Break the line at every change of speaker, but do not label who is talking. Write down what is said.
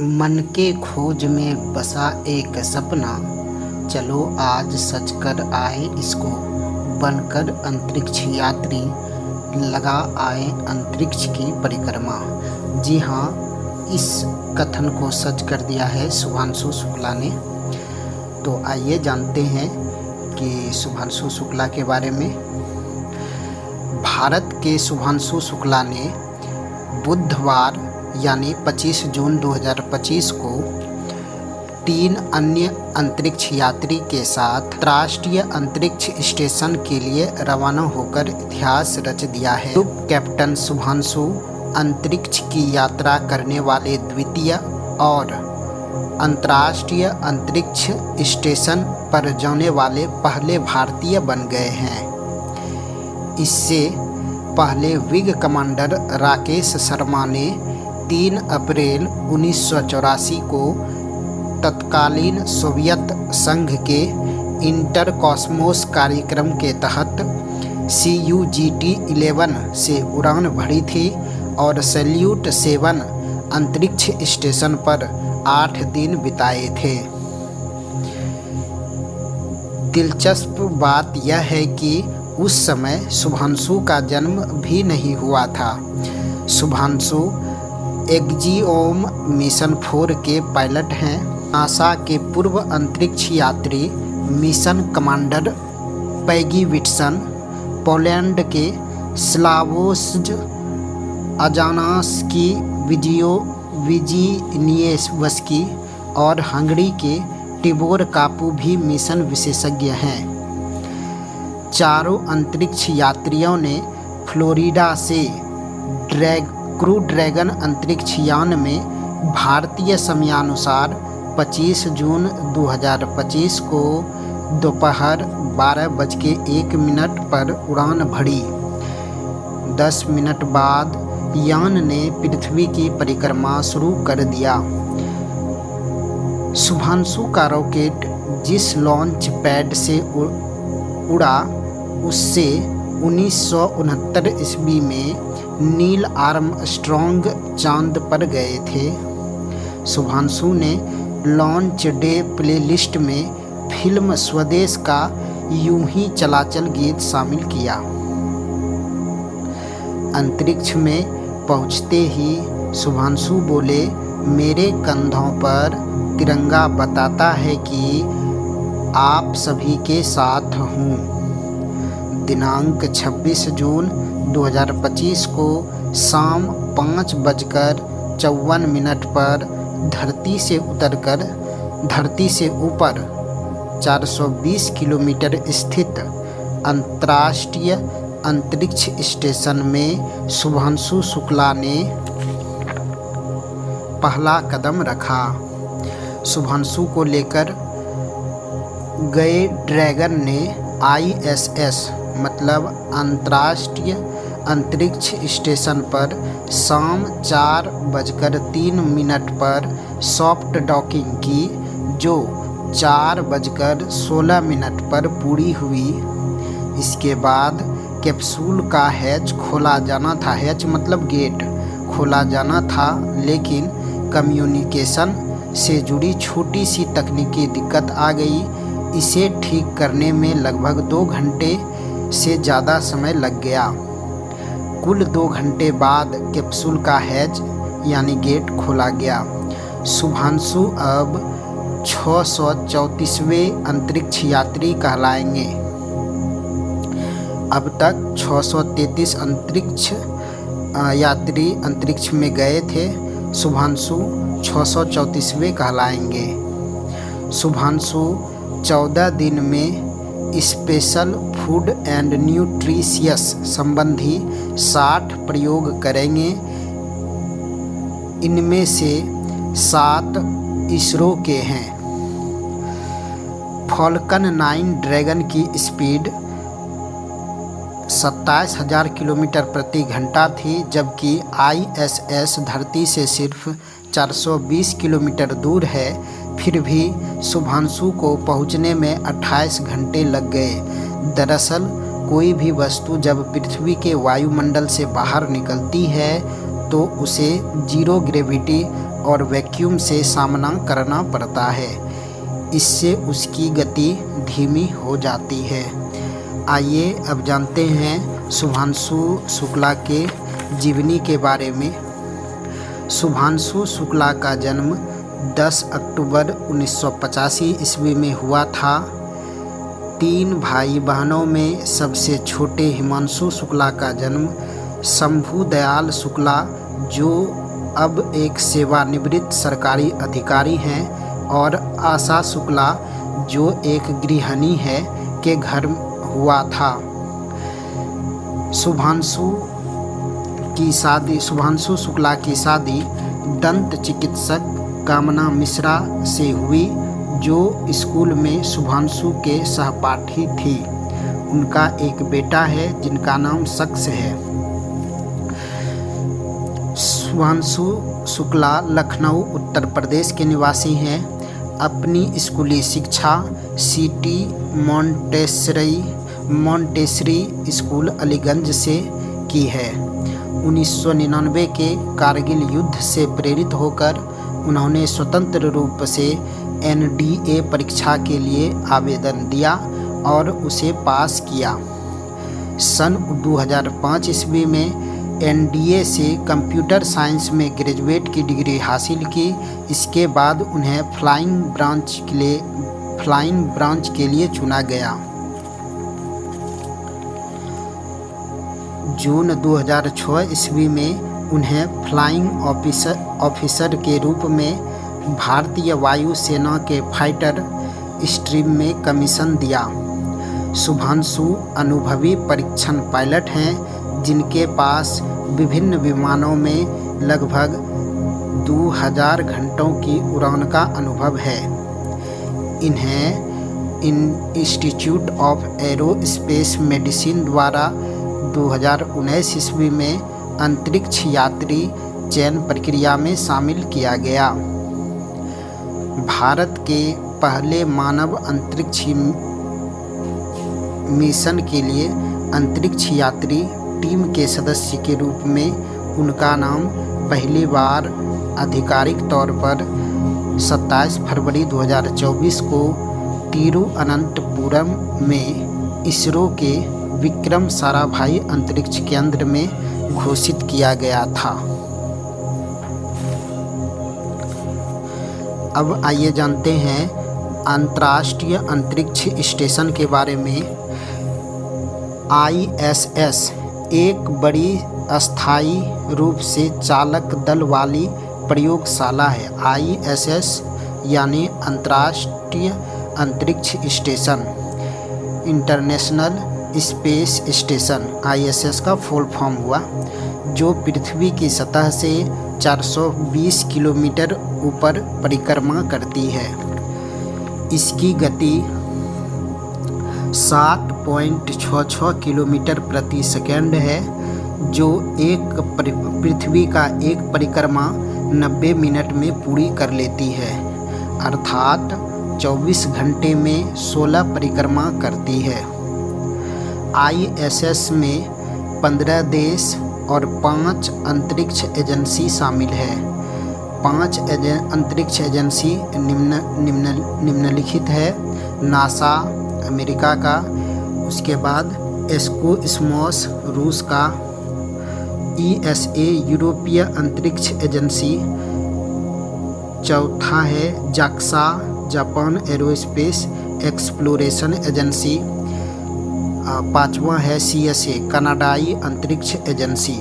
मन के खोज में बसा एक सपना, चलो आज सच कर आए इसको। बनकर अंतरिक्ष यात्री लगा आए अंतरिक्ष की परिक्रमा। जी हाँ, इस कथन को सच कर दिया है शुभांशु शुक्ला ने। तो आइए जानते हैं कि शुभांशु शुक्ला के बारे में। भारत के शुभांशु शुक्ला ने बुधवार यानी 25 जून 2025 को 3 अन्य अंतरिक्ष यात्री के साथ अंतर्राष्ट्रीय अंतरिक्ष स्टेशन के लिए रवाना होकर इतिहास रच दिया है। कैप्टन शुभांशु अंतरिक्ष की यात्रा करने वाले द्वितीय और अंतर्राष्ट्रीय अंतरिक्ष स्टेशन पर जाने वाले पहले भारतीय बन गए हैं। इससे पहले विंग कमांडर राकेश शर्मा ने 3 अप्रैल 1984 को तत्कालीन सोवियत संघ के इंटर कॉस्मोस कार्यक्रम के तहत CUGT-11 से उड़ान भरी थी और सैल्यूट 7 अंतरिक्ष स्टेशन पर 8 दिन बिताए थे। दिलचस्प बात यह है कि उस समय शुभांशु का जन्म भी नहीं हुआ था। शुभांशु एक्जिओम मिशन 4 के पायलट हैं। नासा के पूर्व अंतरिक्ष यात्री mission commander Peggy Whitson, Poland के स्लावोज्ड अजानास्की विजिनियेवस्की और हंगरी के टिबोर कापू भी मिशन विशेषज्ञ हैं। चारों अंतरिक्ष यात्रियों ने फ्लोरिडा से क्रू ड्रैगन अंतरिक्ष यान में भारतीय समयानुसार 25 जून 2025 को दोपहर 12:01 पर उड़ान भरी। 10 मिनट बाद यान ने पृथ्वी की परिक्रमा शुरू कर दिया। शुभांशु का रॉकेट जिस लॉन्च पैड से उड़ा उससे 1969 ईस्वी में नील आर्मस्ट्रॉन्ग चांद पर गए थे। शुभांशु ने लॉन्च डे प्लेलिस्ट में फिल्म स्वदेश का यूं ही चलाचल गीत शामिल किया। अंतरिक्ष में पहुंचते ही शुभांशु बोले, मेरे कंधों पर तिरंगा बताता है कि आप सभी के साथ हूँ। दिनांक 26 जून 2025 को शाम 5:54 पर धरती से उतरकर धरती से ऊपर 420 किलोमीटर स्थित अंतर्राष्ट्रीय अंतरिक्ष स्टेशन में शुभांशु शुक्ला ने पहला कदम रखा। शुभांशु को लेकर गए ड्रैगन ने ISS मतलब अंतर्राष्ट्रीय अंतरिक्ष स्टेशन पर शाम 4:03 पर सॉफ्ट डॉकिंग की, जो 4:16 पर पूरी हुई। इसके बाद कैप्सूल का हैच खोला जाना था। हैच मतलब गेट खोला जाना था, लेकिन कम्युनिकेशन से जुड़ी छोटी सी तकनीकी दिक्कत आ गई। इसे ठीक करने में लगभग 2 घंटे से ज़्यादा समय लग गया। कुल 2 घंटे बाद कैप्सूल का हैच यानी गेट खोला गया। शुभांशु अब 634वें अंतरिक्ष यात्री कहलाएंगे। अब तक 633 अंतरिक्ष यात्री अंतरिक्ष में गए थे। शुभांशु 634वें कहलाएंगे। शुभांशु 14 दिन में स्पेशल फूड एंड न्यूट्रिशियस संबंधी 60 प्रयोग करेंगे। इनमें से 7 इसरो के हैं। फॉल्कन 9 ड्रैगन की स्पीड 27,000 किलोमीटर प्रति घंटा थी, जबकि ISS धरती से सिर्फ 420 किलोमीटर दूर है। फिर भी शुभांशु को पहुंचने में 28 घंटे लग गए। दरअसल कोई भी वस्तु जब पृथ्वी के वायुमंडल से बाहर निकलती है तो उसे जीरो ग्रेविटी और वैक्यूम से सामना करना पड़ता है। इससे उसकी गति धीमी हो जाती है। आइए अब जानते हैं शुभांशु शुक्ला के जीवनी के बारे में। शुभांशु शुक्ला का जन्म 10 अक्टूबर 1985 ईस्वी में हुआ था। 3 भाई बहनों में सबसे छोटे हिमांशु शुक्ला का जन्म शंभू दयाल शुक्ला, जो अब एक सेवानिवृत्त सरकारी अधिकारी हैं, और आशा शुक्ला, जो एक गृहिणी है, के घर हुआ था। शुभांशु शुक्ला की शादी दंत चिकित्सक कामना मिश्रा से हुई, जो स्कूल में शुभांशु के सहपाठी थी। उनका एक बेटा है जिनका नाम शख्स है। शुभांशु शुक्ला लखनऊ उत्तर प्रदेश के निवासी हैं। अपनी स्कूली शिक्षा सिटी मॉन्टेसरी स्कूल अलीगंज से की है। 1999 के कारगिल युद्ध से प्रेरित होकर उन्होंने स्वतंत्र रूप से NDA परीक्षा के लिए आवेदन दिया और उसे पास किया। सन 2005 ईस्वी में NDA से कंप्यूटर साइंस में ग्रेजुएट की डिग्री हासिल की। इसके बाद उन्हें फ्लाइंग ब्रांच के लिए चुना गया। जून 2006 ईस्वी में उन्हें फ्लाइंग ऑफिसर के रूप में भारतीय वायु सेना के फाइटर स्ट्रीम में कमीशन दिया। शुभांशु अनुभवी परीक्षण पायलट हैं, जिनके पास विभिन्न विमानों में लगभग 2000 घंटों की उड़ान का अनुभव है। इन्हें इंस्टीट्यूट ऑफ एरोस्पेस मेडिसिन द्वारा 2019 ईस्वी में अंतरिक्ष यात्री चयन प्रक्रिया में शामिल किया गया। भारत के पहले मानव अंतरिक्ष मिशन के लिए अंतरिक्ष यात्री टीम के सदस्य के रूप में उनका नाम पहली बार आधिकारिक तौर पर 27 फरवरी 2024 को तिरुअनंतपुरम में इसरो के विक्रम साराभाई अंतरिक्ष केंद्र में घोषित किया गया था। अब आइए जानते हैं अंतर्राष्ट्रीय अंतरिक्ष स्टेशन के बारे में। ISS एक बड़ी अस्थायी रूप से चालक दल वाली प्रयोगशाला है। ISS यानी अंतर्राष्ट्रीय अंतरिक्ष station, international space station ISS का फुल फॉर्म हुआ, जो पृथ्वी की सतह से 420 किलोमीटर ऊपर परिक्रमा करती है। इसकी गति 7.66 किलोमीटर प्रति सेकंड है, जो पृथ्वी का एक परिक्रमा 90 मिनट में पूरी कर लेती है, अर्थात 24 घंटे में 16 परिक्रमा करती है। ISS में 15 देश और 5 अंतरिक्ष एजेंसी शामिल है। 5 अंतरिक्ष एजेंसी निम्नलिखित है। नासा अमेरिका का, उसके बाद एस्कोस्मोस रूस का, ESA यूरोपीय अंतरिक्ष एजेंसी, चौथा है JAXA Japan Aerospace Exploration Agency, 5वां है CSA कनाडाई अंतरिक्ष एजेंसी।